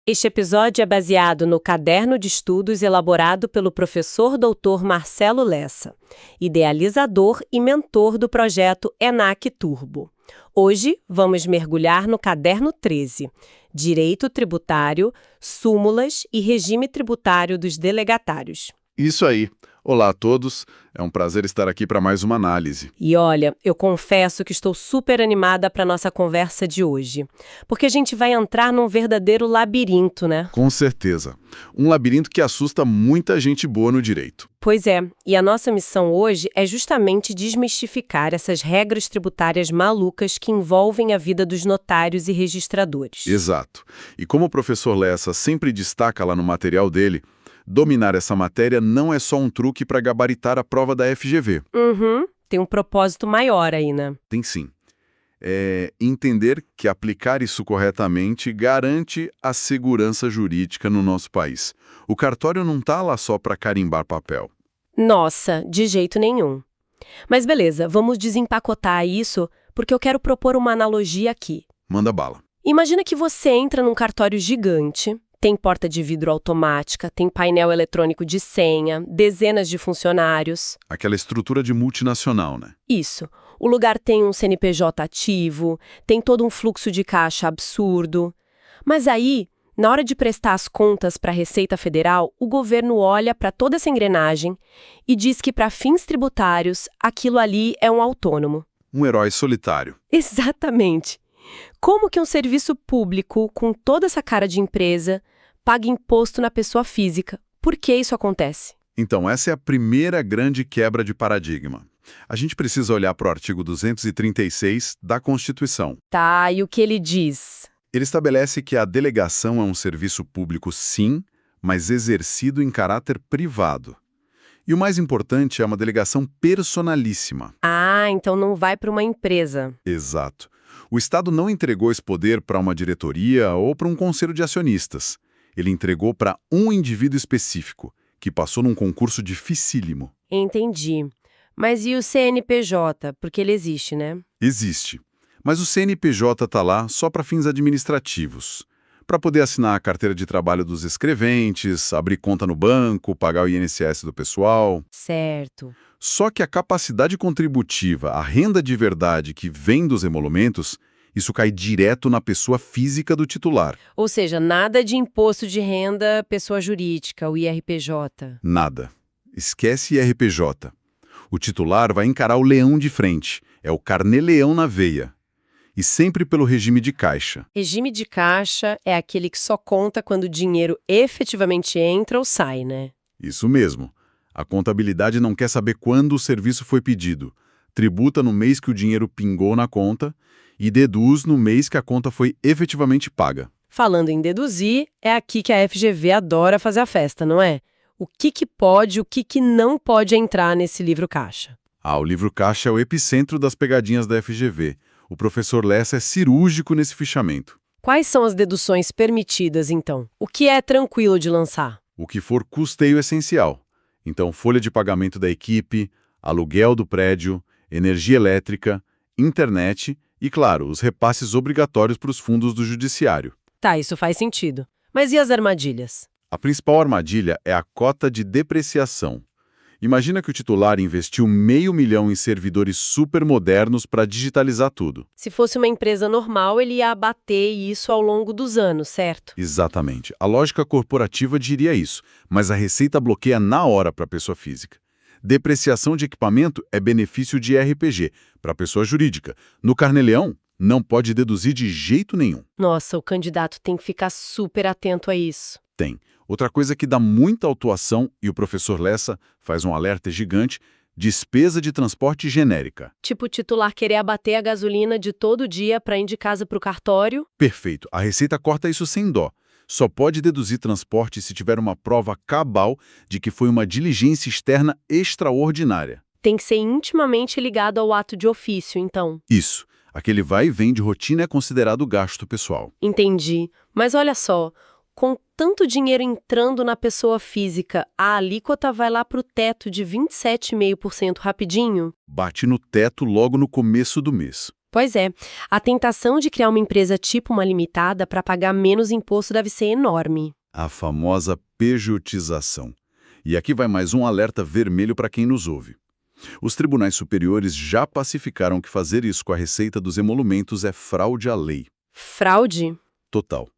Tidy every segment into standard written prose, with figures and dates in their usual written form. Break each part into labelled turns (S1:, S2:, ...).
S1: Este episódio é baseado no caderno de estudos elaborado pelo professor Dr. Marcelo Lessa, idealizador e mentor do projeto ENAC Turbo. Hoje, vamos mergulhar no caderno 13, Direito Tributário, Súmulas e Regime Tributário dos Delegatários.
S2: Isso aí. Olá a todos, é um prazer estar aqui para mais uma análise.
S1: E olha, eu confesso que estou super animada para nossa conversa de hoje, porque a gente vai entrar num verdadeiro labirinto, né?
S2: Com certeza. Um labirinto que assusta muita gente boa no direito.
S1: Pois é, e a nossa missão hoje é justamente desmistificar essas regras tributárias malucas que envolvem a vida dos notários e registradores.
S2: Exato. E como o professor Lessa sempre destaca lá no material dele, dominar essa matéria não é só um truque para gabaritar a prova da FGV.
S1: Tem um propósito maior aí, né?
S2: Tem sim. É entender que aplicar isso corretamente garante a segurança jurídica no nosso país. O cartório não está lá só para carimbar papel.
S1: Nossa, de jeito nenhum. Mas beleza, vamos desempacotar isso, porque eu quero propor uma analogia aqui.
S2: Manda bala.
S1: Imagina que você entra num cartório gigante, tem porta de vidro automática, tem painel eletrônico de senha, dezenas de funcionários.
S2: Aquela estrutura de multinacional, né?
S1: Isso. O lugar tem um CNPJ ativo, tem todo um fluxo de caixa absurdo. Mas aí, na hora de prestar as contas para a Receita Federal, o governo olha para toda essa engrenagem e diz que, para fins tributários, aquilo ali é um autônomo.
S2: Um herói solitário.
S1: Exatamente. Como que um serviço público, com toda essa cara de empresa, paga imposto na pessoa física? Por que isso acontece?
S2: Então, essa é a primeira grande quebra de paradigma. A gente precisa olhar para o artigo 236 da Constituição.
S1: Tá, e o que ele diz?
S2: Ele estabelece que a delegação é um serviço público, sim, mas exercido em caráter privado. E o mais importante é uma delegação personalíssima.
S1: Ah, então não vai para uma empresa.
S2: Exato. O Estado não entregou esse poder para uma diretoria ou para um conselho de acionistas. Ele entregou para um indivíduo específico, que passou num concurso dificílimo.
S1: Entendi. Mas e o CNPJ? Porque ele existe, né?
S2: Existe. Mas o CNPJ está lá só para fins administrativos. Para poder assinar a carteira de trabalho dos escreventes, abrir conta no banco, pagar o INSS do pessoal.
S1: Certo.
S2: Só que a capacidade contributiva, a renda de verdade que vem dos emolumentos, isso cai direto na pessoa física do titular.
S1: Ou seja, nada de imposto de renda pessoa jurídica, o IRPJ.
S2: Nada. Esquece IRPJ. O titular vai encarar o leão de frente. É o carnê-leão na veia. E sempre pelo regime de caixa.
S1: Regime de caixa é aquele que só conta quando o dinheiro efetivamente entra ou sai, né?
S2: Isso mesmo. A contabilidade não quer saber quando o serviço foi pedido. Tributa no mês que o dinheiro pingou na conta e deduz no mês que a conta foi efetivamente paga.
S1: Falando em deduzir, é aqui que a FGV adora fazer a festa, não é? O que pode, o que não pode entrar nesse livro caixa?
S2: Ah, o livro caixa é o epicentro das pegadinhas da FGV. O professor Lessa é cirúrgico nesse fichamento.
S1: Quais são as deduções permitidas, então? O que é tranquilo de lançar?
S2: O que for custeio essencial. Então, folha de pagamento da equipe, aluguel do prédio, energia elétrica, internet e, claro, os repasses obrigatórios para os fundos do judiciário.
S1: Tá, isso faz sentido. Mas e as armadilhas?
S2: A principal armadilha é a cota de depreciação. Imagina que o titular investiu R$500 mil em servidores supermodernos para digitalizar tudo.
S1: Se fosse uma empresa normal, ele ia abater isso ao longo dos anos, certo?
S2: Exatamente. A lógica corporativa diria isso, mas a Receita bloqueia na hora para a pessoa física. Depreciação de equipamento é benefício de RPG para a pessoa jurídica. No carnê-leão, não pode deduzir de jeito nenhum.
S1: Nossa, o candidato tem que ficar super atento a isso.
S2: Tem. Outra coisa que dá muita autuação, e o professor Lessa faz um alerta gigante, despesa de transporte genérica.
S1: Tipo o titular querer abater a gasolina de todo dia para ir de casa para o cartório?
S2: Perfeito. A Receita corta isso sem dó. Só pode deduzir transporte se tiver uma prova cabal de que foi uma diligência externa extraordinária.
S1: Tem que ser intimamente ligado ao ato de ofício, então.
S2: Isso. Aquele vai e vem de rotina é considerado gasto pessoal.
S1: Entendi. Mas olha só, com tanto dinheiro entrando na pessoa física, a alíquota vai lá para o teto de 27,5% rapidinho?
S2: Bate no teto logo no começo do mês.
S1: Pois é, a tentação de criar uma empresa tipo uma limitada para pagar menos imposto deve ser enorme.
S2: A famosa pejotização. E aqui vai mais um alerta vermelho para quem nos ouve. Os tribunais superiores já pacificaram que fazer isso com a receita dos emolumentos é fraude à lei.
S1: Fraude?
S2: Total.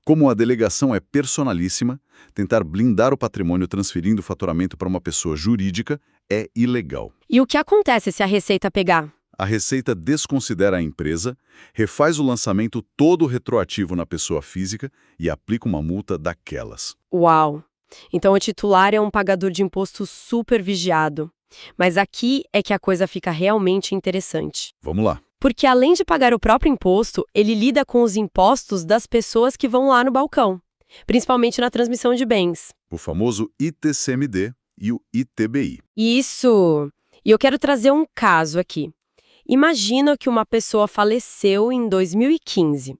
S2: Como a delegação é personalíssima, tentar blindar o patrimônio transferindo o faturamento para uma pessoa jurídica é ilegal.
S1: E o que acontece se a Receita pegar?
S2: A Receita desconsidera a empresa, refaz o lançamento todo retroativo na pessoa física e aplica uma multa daquelas.
S1: Uau! Então o titular é um pagador de imposto super vigiado. Mas aqui é que a coisa fica realmente interessante.
S2: Vamos lá.
S1: Porque além de pagar o próprio imposto, ele lida com os impostos das pessoas que vão lá no balcão, principalmente na transmissão de bens.
S2: O famoso ITCMD e o ITBI.
S1: Isso! E eu quero trazer um caso aqui. Imagina que uma pessoa faleceu em 2015,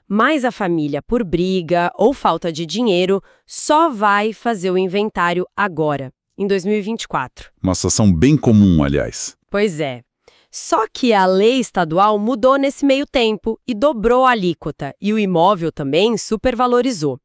S1: mas a família, por briga ou falta de dinheiro, só vai fazer o inventário agora, em 2024.
S2: Uma situação bem comum, aliás.
S1: Pois é. Só que a lei estadual mudou nesse meio tempo e dobrou a alíquota, e o imóvel também supervalorizou.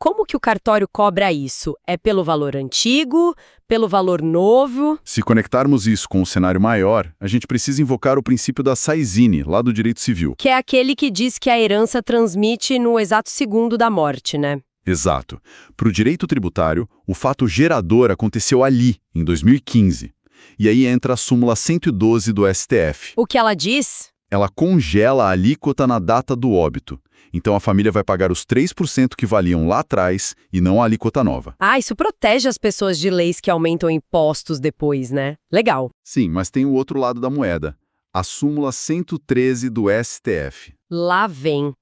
S1: Como que o cartório cobra isso? É pelo valor antigo? Pelo valor novo?
S2: Se conectarmos isso com um cenário maior, a gente precisa invocar o princípio da Saizine, lá do direito civil.
S1: Que é aquele que diz que a herança transmite no exato segundo da morte, né?
S2: Exato. Para o direito tributário, o fato gerador aconteceu ali, em 2015. E aí entra a súmula 112 do STF.
S1: O que ela diz?
S2: Ela congela a alíquota na data do óbito. Então a família vai pagar os 3% que valiam lá atrás e não a alíquota nova.
S1: Ah, isso protege as pessoas de leis que aumentam impostos depois, né? Legal.
S2: Sim, mas tem o outro lado da moeda. A súmula 113 do STF.
S1: Lá vem.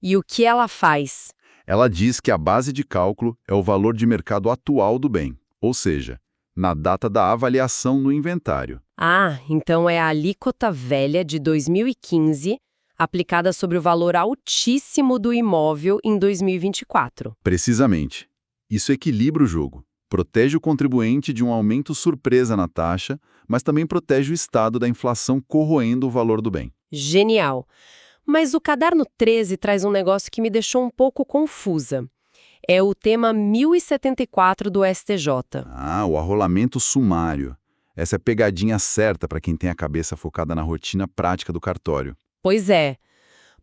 S1: E o que ela faz?
S2: Ela diz que a base de cálculo é o valor de mercado atual do bem, ou seja, na data da avaliação no inventário.
S1: Ah, então é a alíquota velha de 2015 aplicada sobre o valor altíssimo do imóvel em 2024.
S2: Precisamente. Isso equilibra o jogo. Protege o contribuinte de um aumento surpresa na taxa, mas também protege o Estado da inflação corroendo o valor do bem.
S1: Genial. Mas o caderno 13 traz um negócio que me deixou um pouco confusa. É o tema 1074 do STJ.
S2: Ah, o arrolamento sumário. Essa é a pegadinha certa para quem tem a cabeça focada na rotina prática do cartório.
S1: Pois é,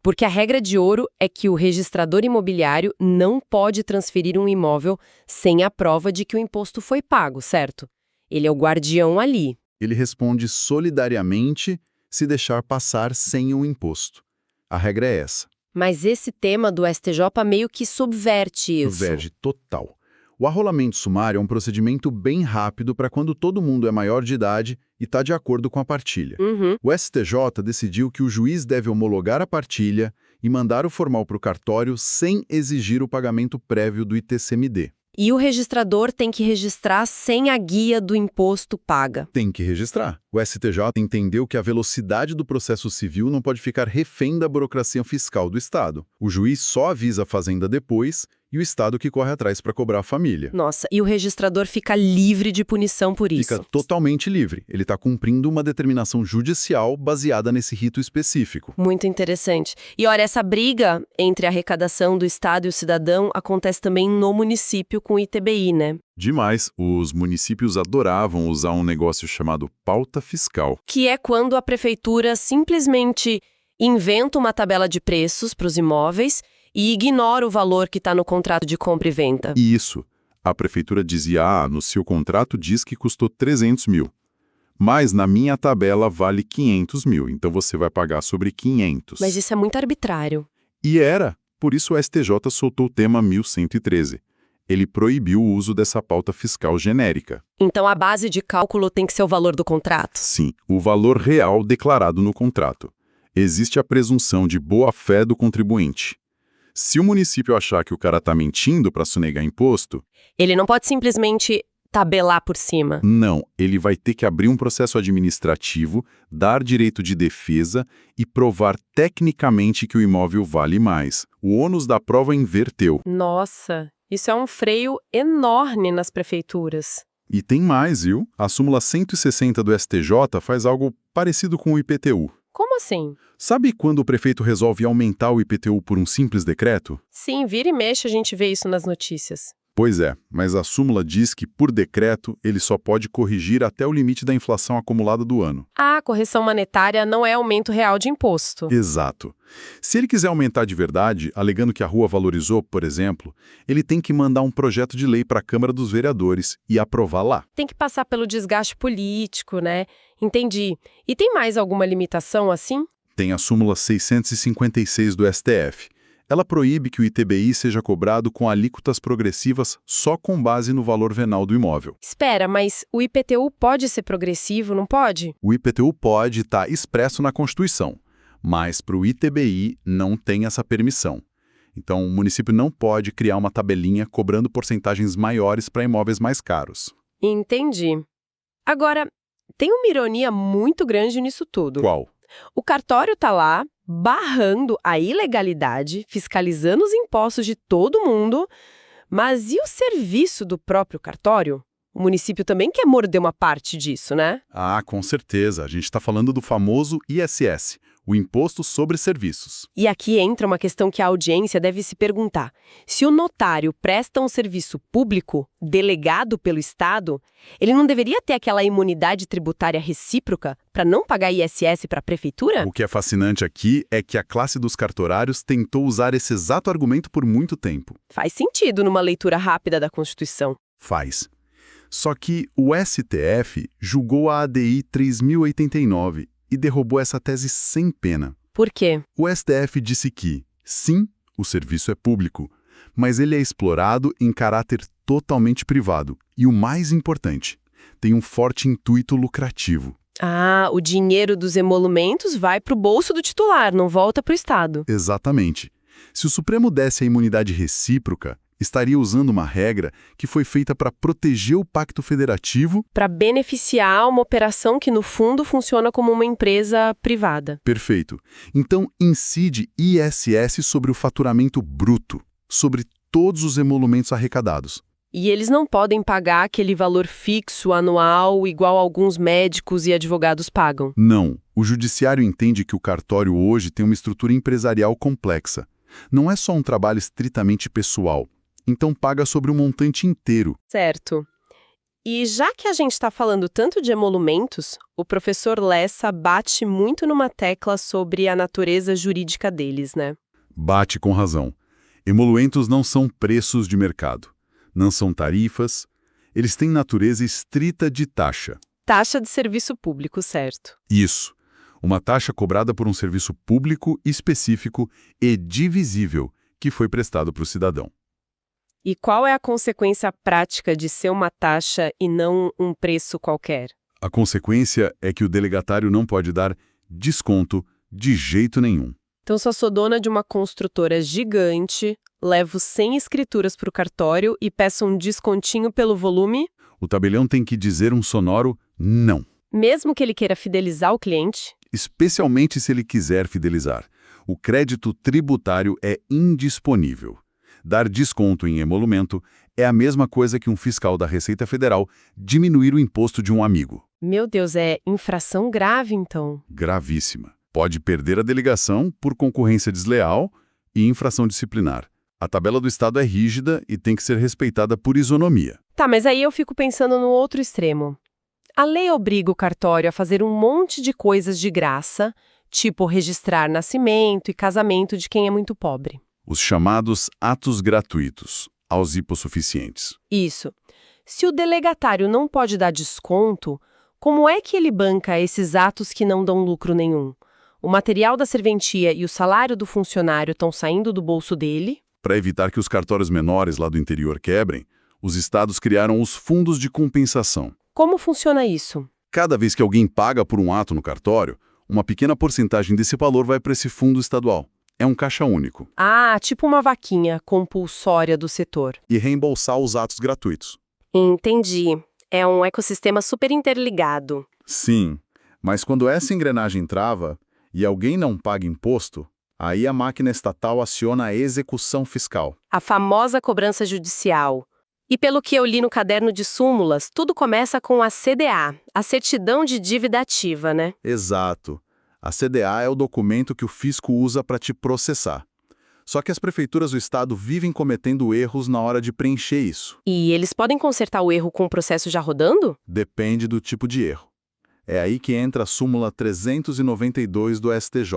S1: porque a regra de ouro é que o registrador imobiliário não pode transferir um imóvel sem a prova de que o imposto foi pago, certo? Ele é o guardião ali.
S2: Ele responde solidariamente se deixar passar sem o imposto. A regra é essa.
S1: Mas esse tema do STJ meio que subverte isso.
S2: Subverte total. O arrolamento sumário é um procedimento bem rápido para quando todo mundo é maior de idade e está de acordo com a partilha. O STJ decidiu que o juiz deve homologar a partilha e mandar o formal para o cartório sem exigir o pagamento prévio do ITCMD.
S1: E o registrador tem que registrar sem a guia do imposto paga.
S2: Tem que registrar. O STJ entendeu que a velocidade do processo civil não pode ficar refém da burocracia fiscal do Estado. O juiz só avisa a Fazenda depois e o Estado que corre atrás para cobrar a família.
S1: Nossa, e o registrador fica livre de punição por isso.
S2: Fica totalmente livre. Ele está cumprindo uma determinação judicial baseada nesse rito específico.
S1: Muito interessante. E olha, essa briga entre a arrecadação do Estado e o cidadão acontece também no município com o ITBI, né?
S2: Demais, os municípios adoravam usar um negócio chamado pauta fiscal.
S1: Que é quando a prefeitura simplesmente inventa uma tabela de preços para os imóveis e ignora o valor que está no contrato de compra e venda.
S2: Isso. A prefeitura dizia, no seu contrato diz que custou 300 mil. Mas na minha tabela vale 500 mil, então você vai pagar sobre 500.
S1: Mas isso é muito arbitrário.
S2: E era. Por isso o STJ soltou o tema 1113. Ele proibiu o uso dessa pauta fiscal genérica.
S1: Então a base de cálculo tem que ser o valor do contrato?
S2: Sim, o valor real declarado no contrato. Existe a presunção de boa-fé do contribuinte. Se o município achar que o cara está mentindo para sonegar imposto...
S1: Ele não pode simplesmente tabelar por cima.
S2: Não, ele vai ter que abrir um processo administrativo, dar direito de defesa e provar tecnicamente que o imóvel vale mais. O ônus da prova inverteu.
S1: Nossa, isso é um freio enorme nas prefeituras.
S2: E tem mais, viu? A súmula 160 do STJ faz algo parecido com o IPTU.
S1: Como assim?
S2: Sabe quando o prefeito resolve aumentar o IPTU por um simples decreto?
S1: Sim, vira e mexe a gente vê isso nas notícias.
S2: Pois é, mas a súmula diz que, por decreto, ele só pode corrigir até o limite da inflação acumulada do ano.
S1: A correção monetária não é aumento real de imposto.
S2: Exato. Se ele quiser aumentar de verdade, alegando que a rua valorizou, por exemplo, ele tem que mandar um projeto de lei para a Câmara dos Vereadores e aprovar lá.
S1: Tem que passar pelo desgaste político, né? Entendi. E tem mais alguma limitação assim?
S2: Tem a súmula 656 do STF. Ela proíbe que o ITBI seja cobrado com alíquotas progressivas só com base no valor venal do imóvel.
S1: Espera, mas o IPTU pode ser progressivo, não pode?
S2: O IPTU pode estar expresso na Constituição, mas para o ITBI não tem essa permissão. Então, o município não pode criar uma tabelinha cobrando porcentagens maiores para imóveis mais caros.
S1: Entendi. Agora, tem uma ironia muito grande nisso tudo.
S2: Qual?
S1: O cartório está lá, barrando a ilegalidade, fiscalizando os impostos de todo mundo, mas e o serviço do próprio cartório? O município também quer morder uma parte disso, né?
S2: Ah, com certeza. A gente está falando do famoso ISS, o Imposto sobre Serviços.
S1: E aqui entra uma questão que a audiência deve se perguntar. Se o notário presta um serviço público, delegado pelo Estado, ele não deveria ter aquela imunidade tributária recíproca para não pagar ISS para a prefeitura?
S2: O que é fascinante aqui é que a classe dos cartorários tentou usar esse exato argumento por muito tempo.
S1: Faz sentido numa leitura rápida da Constituição.
S2: Faz. Só que o STF julgou a ADI 3089 e derrubou essa tese sem pena.
S1: Por quê?
S2: O STF disse que, sim, o serviço é público, mas ele é explorado em caráter totalmente privado. E o mais importante, tem um forte intuito lucrativo.
S1: Ah, o dinheiro dos emolumentos vai para o bolso do titular, não volta para o Estado.
S2: Exatamente. Se o Supremo desse a imunidade recíproca, estaria usando uma regra que foi feita para proteger o Pacto Federativo.
S1: Para beneficiar uma operação que, no fundo, funciona como uma empresa privada.
S2: Perfeito. Então, incide ISS sobre o faturamento bruto, sobre todos os emolumentos arrecadados.
S1: E eles não podem pagar aquele valor fixo anual igual alguns médicos e advogados pagam.
S2: Não. O judiciário entende que o cartório hoje tem uma estrutura empresarial complexa. Não é só um trabalho estritamente pessoal. Então paga sobre o montante inteiro.
S1: Certo. E já que a gente está falando tanto de emolumentos, o professor Lessa bate muito numa tecla sobre a natureza jurídica deles, né?
S2: Bate com razão. Emolumentos não são preços de mercado. Não são tarifas. Eles têm natureza estrita de taxa.
S1: Taxa de serviço público, certo.
S2: Isso. Uma taxa cobrada por um serviço público específico e divisível que foi prestado para o cidadão.
S1: E qual é a consequência prática de ser uma taxa e não um preço qualquer?
S2: A consequência é que o delegatário não pode dar desconto de jeito nenhum.
S1: Então, se eu sou dona de uma construtora gigante, levo 100 escrituras para o cartório e peço um descontinho pelo volume?
S2: O tabelião tem que dizer um sonoro não.
S1: Mesmo que ele queira fidelizar o cliente?
S2: Especialmente se ele quiser fidelizar. O crédito tributário é indisponível. Dar desconto em emolumento é a mesma coisa que um fiscal da Receita Federal diminuir o imposto de um amigo.
S1: Meu Deus, é infração grave, então.
S2: Gravíssima. Pode perder a delegação por concorrência desleal e infração disciplinar. A tabela do Estado é rígida e tem que ser respeitada por isonomia.
S1: Tá, mas aí eu fico pensando no outro extremo. A lei obriga o cartório a fazer um monte de coisas de graça, tipo registrar nascimento e casamento de quem é muito pobre.
S2: Os chamados atos gratuitos, aos hipossuficientes.
S1: Isso. Se o delegatário não pode dar desconto, como é que ele banca esses atos que não dão lucro nenhum? O material da serventia e o salário do funcionário estão saindo do bolso dele?
S2: Para evitar que os cartórios menores lá do interior quebrem, os estados criaram os fundos de compensação.
S1: Como funciona isso?
S2: Cada vez que alguém paga por um ato no cartório, uma pequena porcentagem desse valor vai para esse fundo estadual. É um caixa único.
S1: Ah, tipo uma vaquinha compulsória do setor.
S2: E reembolsar os atos gratuitos.
S1: Entendi. É um ecossistema super interligado.
S2: Sim, mas quando essa engrenagem trava e alguém não paga imposto, aí a máquina estatal aciona a execução fiscal.
S1: A famosa cobrança judicial. E pelo que eu li no caderno de súmulas, tudo começa com a CDA, a certidão de dívida ativa, né?
S2: Exato. A CDA é o documento que o fisco usa para te processar. Só que as prefeituras do estado vivem cometendo erros na hora de preencher isso.
S1: E eles podem consertar o erro com o processo já rodando?
S2: Depende do tipo de erro. É aí que entra a súmula 392 do STJ.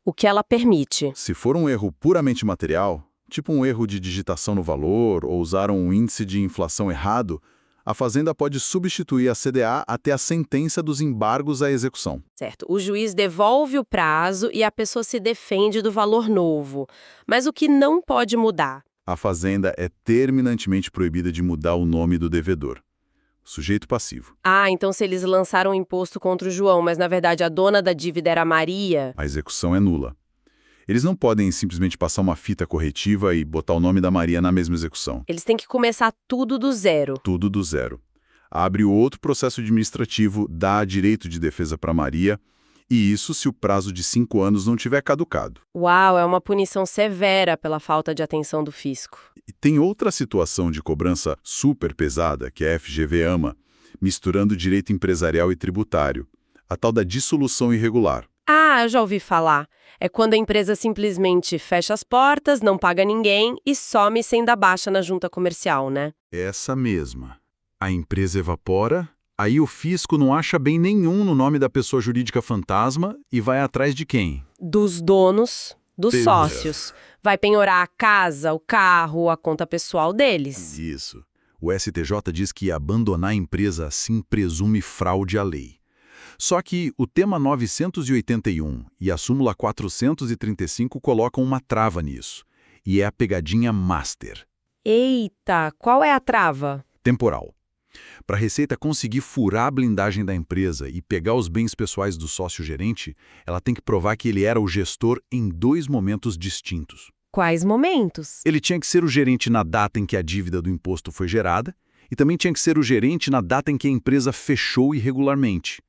S1: O que ela permite.
S2: Se for um erro puramente material, tipo um erro de digitação no valor ou usar um índice de inflação errado, a Fazenda pode substituir a CDA até a sentença dos embargos à execução.
S1: Certo. O juiz devolve o prazo e a pessoa se defende do valor novo. Mas o que não pode mudar?
S2: A Fazenda é terminantemente proibida de mudar o nome do devedor. Sujeito passivo.
S1: Ah, então se eles lançaram um imposto contra o João, mas na verdade a dona da dívida era a Maria...
S2: A execução é nula. Eles não podem simplesmente passar uma fita corretiva e botar o nome da Maria na mesma execução.
S1: Eles têm que começar tudo do zero.
S2: Tudo do zero. Abre outro processo administrativo, dá direito de defesa para Maria, e isso se o prazo de 5 anos não tiver caducado.
S1: Uau, é uma punição severa pela falta de atenção do fisco.
S2: E tem outra situação de cobrança super pesada que a FGV ama, misturando direito empresarial e tributário, a tal da dissolução irregular.
S1: Ah, eu já ouvi falar. É quando a empresa simplesmente fecha as portas, não paga ninguém e some sem dar baixa na junta comercial, né?
S2: Essa mesma. A empresa evapora, aí o fisco não acha bem nenhum no nome da pessoa jurídica fantasma e vai atrás de quem?
S1: Dos donos, dos sócios. Vai penhorar a casa, o carro, a conta pessoal deles.
S2: Isso. O STJ diz que abandonar a empresa assim presume fraude à lei. Só que o tema 981 e a súmula 435 colocam uma trava nisso. E é a pegadinha master.
S1: Eita, qual é a trava?
S2: Temporal. Para a Receita conseguir furar a blindagem da empresa e pegar os bens pessoais do sócio-gerente, ela tem que provar que ele era o gestor em 2 momentos distintos.
S1: Quais momentos?
S2: Ele tinha que ser o gerente na data em que a dívida do imposto foi gerada e também tinha que ser o gerente na data em que a empresa fechou irregularmente.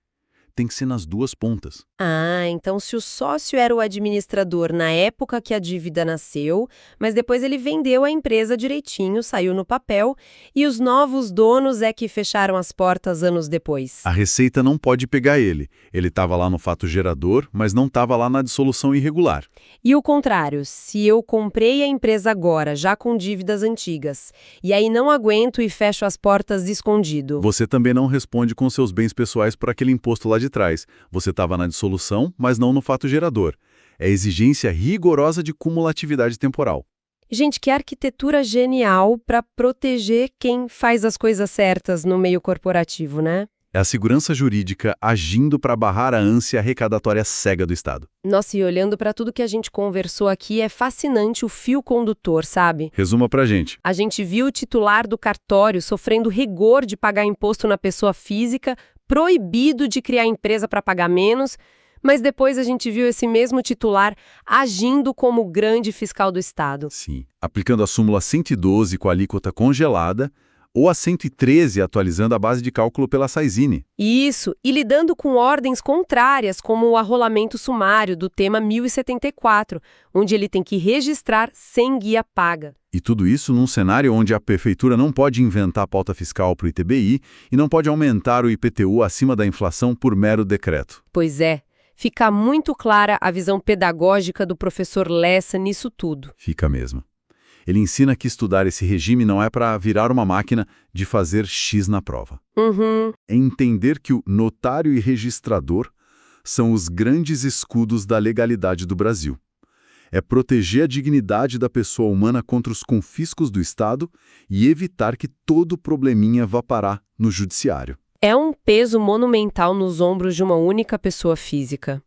S2: Tem que ser nas 2 pontas.
S1: Ah, então se o sócio era o administrador na época que a dívida nasceu, mas depois ele vendeu a empresa direitinho, saiu no papel, e os novos donos é que fecharam as portas anos depois.
S2: A Receita não pode pegar ele. Ele estava lá no fato gerador, mas não estava lá na dissolução irregular.
S1: E o contrário, se eu comprei a empresa agora, já com dívidas antigas, e aí não aguento e fecho as portas escondido.
S2: Você também não responde com seus bens pessoais por aquele imposto lá de trás. Você estava na dissolução, mas não no fato gerador. É exigência rigorosa de cumulatividade temporal.
S1: Gente, que arquitetura genial para proteger quem faz as coisas certas no meio corporativo, né?
S2: É a segurança jurídica agindo para barrar a ânsia arrecadatória cega do Estado.
S1: Nossa, e olhando para tudo que a gente conversou aqui, é fascinante o fio condutor, sabe?
S2: Resuma pra gente.
S1: A gente viu o titular do cartório sofrendo rigor de pagar imposto na pessoa física, proibido de criar empresa para pagar menos, mas depois a gente viu esse mesmo titular agindo como grande fiscal do Estado.
S2: Sim, aplicando a súmula 112 com a alíquota congelada, ou a 113 atualizando a base de cálculo pela Saizine.
S1: Isso, e lidando com ordens contrárias, como o arrolamento sumário do tema 1074, onde ele tem que registrar sem guia paga.
S2: E tudo isso num cenário onde a prefeitura não pode inventar pauta fiscal para o ITBI e não pode aumentar o IPTU acima da inflação por mero decreto.
S1: Pois é, fica muito clara a visão pedagógica do professor Lessa nisso tudo.
S2: Fica mesmo. Ele ensina que estudar esse regime não é para virar uma máquina de fazer X na prova. É entender que o notário e registrador são os grandes escudos da legalidade do Brasil. É proteger a dignidade da pessoa humana contra os confiscos do Estado e evitar que todo probleminha vá parar no judiciário.
S1: É um peso monumental nos ombros de uma única pessoa física.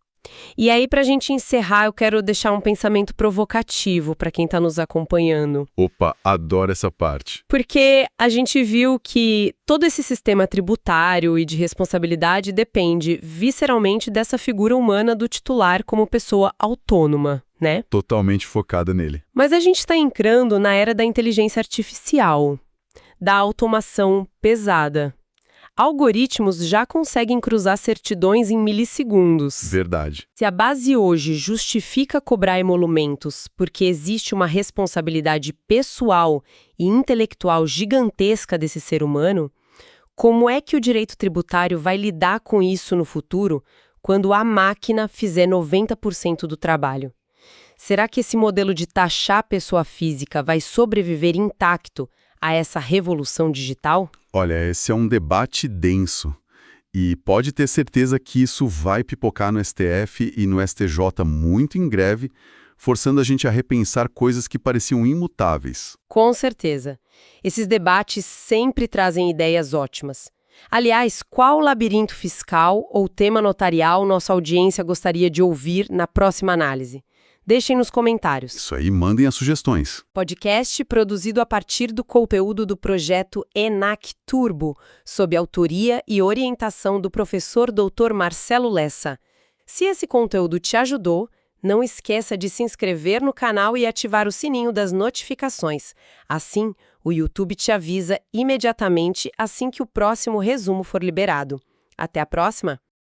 S1: E aí, para a gente encerrar, eu quero deixar um pensamento provocativo para quem está nos acompanhando.
S2: Opa, adoro essa parte.
S1: Porque a gente viu que todo esse sistema tributário e de responsabilidade depende visceralmente dessa figura humana do titular como pessoa autônoma, né?
S2: Totalmente focada nele.
S1: Mas a gente está entrando na era da inteligência artificial, da automação pesada. Algoritmos já conseguem cruzar certidões em milissegundos.
S2: Verdade.
S1: Se a base hoje justifica cobrar emolumentos porque existe uma responsabilidade pessoal e intelectual gigantesca desse ser humano, como é que o direito tributário vai lidar com isso no futuro, quando a máquina fizer 90% do trabalho. Será que esse modelo de taxar a pessoa física vai sobreviver intacto a essa revolução digital?
S3: Olha, esse é um debate denso. E pode ter certeza que isso vai pipocar no STF e no STJ muito em breve, forçando a gente a repensar coisas que pareciam imutáveis.
S1: Com certeza. Esses debates sempre trazem ideias ótimas. Aliás, qual labirinto fiscal ou tema notarial nossa audiência gostaria de ouvir na próxima análise? Deixem nos comentários.
S3: Isso aí, mandem as sugestões.
S1: Podcast produzido a partir do conteúdo do projeto ENAC Turbo, sob autoria e orientação do professor Dr. Marcelo Lessa. Se esse conteúdo te ajudou, não esqueça de se inscrever no canal e ativar o sininho das notificações. Assim, o YouTube te avisa imediatamente assim que o próximo resumo for liberado. Até a próxima!